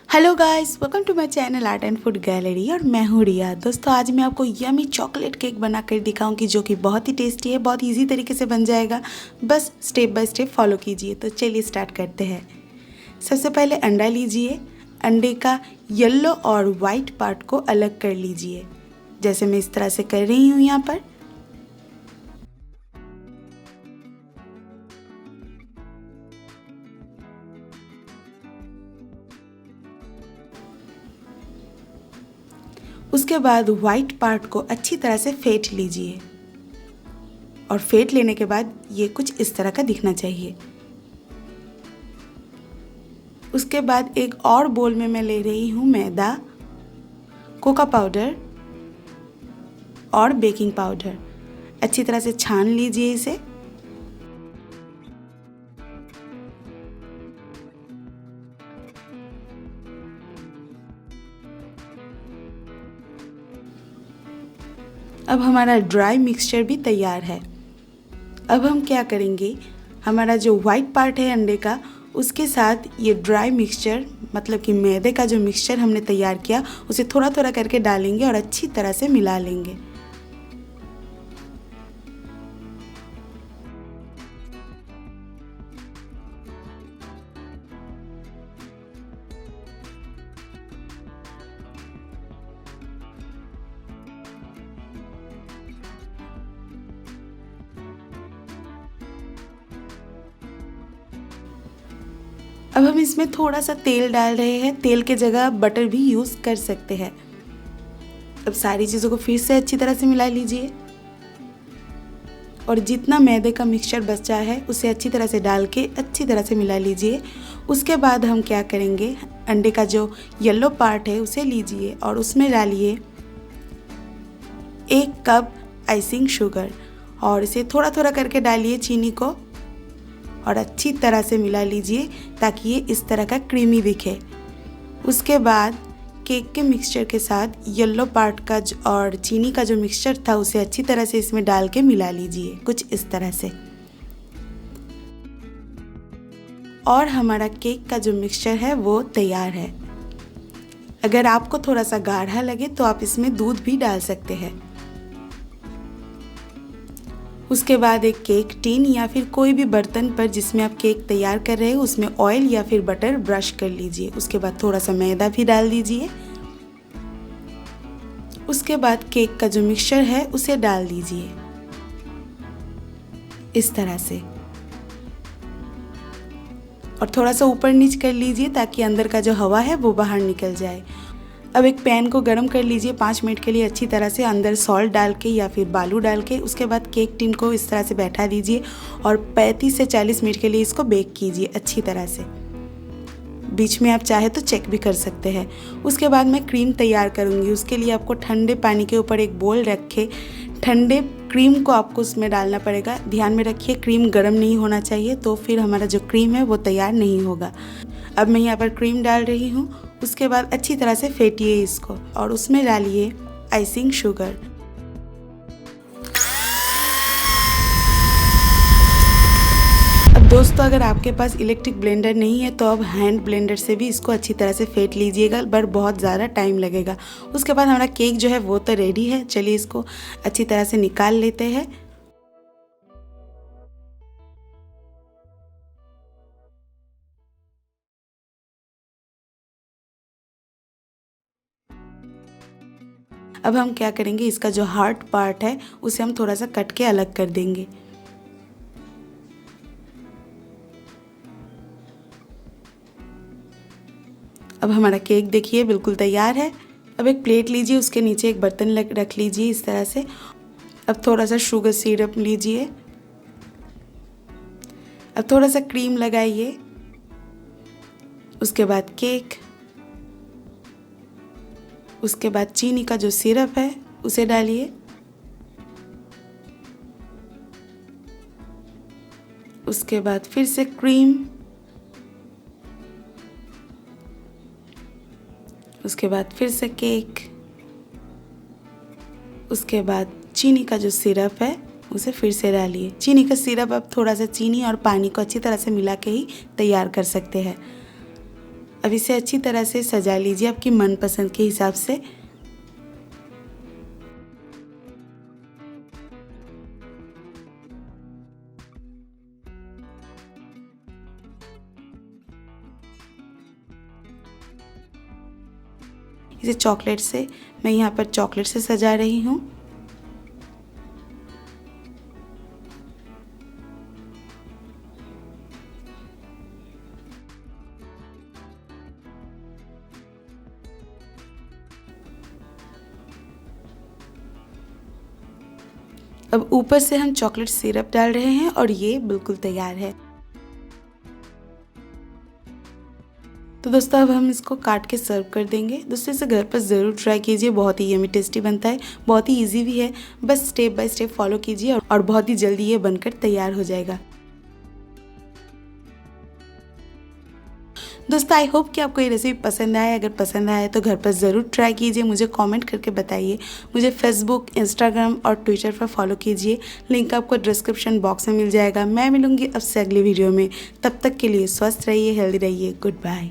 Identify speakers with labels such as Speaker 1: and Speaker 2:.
Speaker 1: Hello guys, welcome to my channel art and food gallery और मैं हूँ रिया। दोस्तों, आज मैं आपको यमी चॉकलेट केक बना कर दिखाऊंगी जो कि बहुत ही टेस्टी है, बहुत इजी तरीके से बन जाएगा। बस स्टेप बाय स्टेप फॉलो कीजिए। तो चलिए स्टार्ट करते हैं। सबसे पहले अंडा लीजिए। अंडे का येलो और वाइट पार्ट को अलग कर लीजिए, जैसे मैं इस तरह से कर रही हूँ यहाँ पर। उसके बाद वाइट पार्ट को अच्छी तरह से फेंट लीजिए और फेंट लेने के बाद ये कुछ इस तरह का दिखना चाहिए। उसके बाद एक और बोल में मैं ले रही हूँ मैदा, कोका पाउडर और बेकिंग पाउडर। अच्छी तरह से छान लीजिए इसे। अब हमारा ड्राई मिक्सचर भी तैयार है। अब हम क्या करेंगे, हमारा जो वाइट पार्ट है अंडे का, उसके साथ ये ड्राई मिक्सचर मतलब कि मैदे का जो मिक्सचर हमने तैयार किया उसे थोड़ा थोड़ा करके डालेंगे और अच्छी तरह से मिला लेंगे। अब हम इसमें थोड़ा सा तेल डाल रहे हैं। तेल के जगह बटर भी यूज़ कर सकते हैं। अब सारी चीज़ों को फिर से अच्छी तरह से मिला लीजिए और जितना मैदे का मिक्सचर बचा है उसे अच्छी तरह से डाल के अच्छी तरह से मिला लीजिए। उसके बाद हम क्या करेंगे, अंडे का जो येलो पार्ट है उसे लीजिए और उसमें डालिए 1 कप आइसिंग शुगर और इसे थोड़ा थोड़ा करके डालिए चीनी को और अच्छी तरह से मिला लीजिए ताकि ये इस तरह का क्रीमी दिखे। उसके बाद केक के मिक्सचर के साथ येलो पार्ट का और चीनी का जो मिक्सचर था उसे अच्छी तरह से इसमें डाल के मिला लीजिए, कुछ इस तरह से। और हमारा केक का जो मिक्सचर है वो तैयार है। अगर आपको थोड़ा सा गाढ़ा लगे तो आप इसमें दूध भी डाल सकते हैं। उसके बाद एक केक टिन या फिर कोई भी बर्तन पर जिसमें आप केक तैयार कर रहे हो उसमें ऑयल या फिर बटर ब्रश कर लीजिए। उसके बाद थोड़ा सा मैदा भी डाल दीजिए। उसके बाद केक का जो मिक्सचर है उसे डाल दीजिए इस तरह से और थोड़ा सा ऊपर नीच कर लीजिए ताकि अंदर का जो हवा है वो बाहर निकल जाए। अब एक पैन को गर्म कर लीजिए 5 मिनट के लिए अच्छी तरह से, अंदर सॉल्ट डाल के या फिर बालू डाल के। उसके बाद केक टिन को इस तरह से बैठा दीजिए और 35 से 40 मिनट के लिए इसको बेक कीजिए अच्छी तरह से। बीच में आप चाहे तो चेक भी कर सकते हैं। उसके बाद मैं क्रीम तैयार करूँगी। उसके लिए आपको ठंडे पानी के ऊपर एक बोल रखे ठंडे क्रीम को आपको उसमें डालना पड़ेगा। ध्यान में रखिए क्रीम गर्म नहीं होना चाहिए, तो फिर हमारा जो क्रीम है वो तैयार नहीं होगा। अब मैं यहाँ पर क्रीम डाल रही हूँ। उसके बाद अच्छी तरह से फेंटिए इसको और उसमें डालिए आइसिंग शुगर। अब दोस्तों, अगर आपके पास इलेक्ट्रिक ब्लेंडर नहीं है तो अब हैंड ब्लेंडर से भी इसको अच्छी तरह से फेंट लीजिएगा, बट बहुत ज़्यादा टाइम लगेगा। उसके बाद हमारा केक जो है वो तो रेडी है। चलिए इसको अच्छी तरह से निकाल लेते हैं। अब हम क्या करेंगे, इसका जो हार्ड पार्ट है उसे हम थोड़ा सा कट के अलग कर देंगे। अब हमारा केक देखिए बिल्कुल तैयार है। अब एक प्लेट लीजिए, उसके नीचे एक बर्तन रख लीजिए इस तरह से। अब थोड़ा सा शुगर सिरप लीजिए। अब थोड़ा सा क्रीम लगाइए। उसके बाद केक। उसके बाद चीनी का जो सिरप है उसे डालिए। उसके बाद फिर से क्रीम। उसके बाद फिर से केक। उसके बाद चीनी का जो सिरप है उसे फिर से डालिए। चीनी का सिरप आप थोड़ा सा चीनी और पानी को अच्छी तरह से मिला के ही तैयार कर सकते हैं। अब इसे अच्छी तरह से सजा लीजिए आपकी मनपसंद के हिसाब से। इसे चॉकलेट से, मैं यहाँ पर चॉकलेट से सजा रही हूँ। अब ऊपर से हम चॉकलेट सिरप डाल रहे हैं और ये बिल्कुल तैयार है। तो दोस्तों अब हम इसको काट के सर्व कर देंगे। दोस्तों इसे घर पर ज़रूर ट्राई कीजिए, बहुत ही यमी टेस्टी बनता है, बहुत ही इजी भी है। बस स्टेप बाय स्टेप फॉलो कीजिए और बहुत ही जल्दी ये बनकर तैयार हो जाएगा। दोस्तों आई होप कि आपको ये रेसिपी पसंद आए। अगर पसंद आए तो घर पर ज़रूर ट्राई कीजिए, मुझे कमेंट करके बताइए। मुझे फेसबुक, इंस्टाग्राम और ट्विटर पर फॉलो कीजिए, लिंक आपको डिस्क्रिप्शन बॉक्स में मिल जाएगा। मैं मिलूँगी आपसे अगली वीडियो में, तब तक के लिए स्वस्थ रहिए, हेल्दी रहिए। Good bye.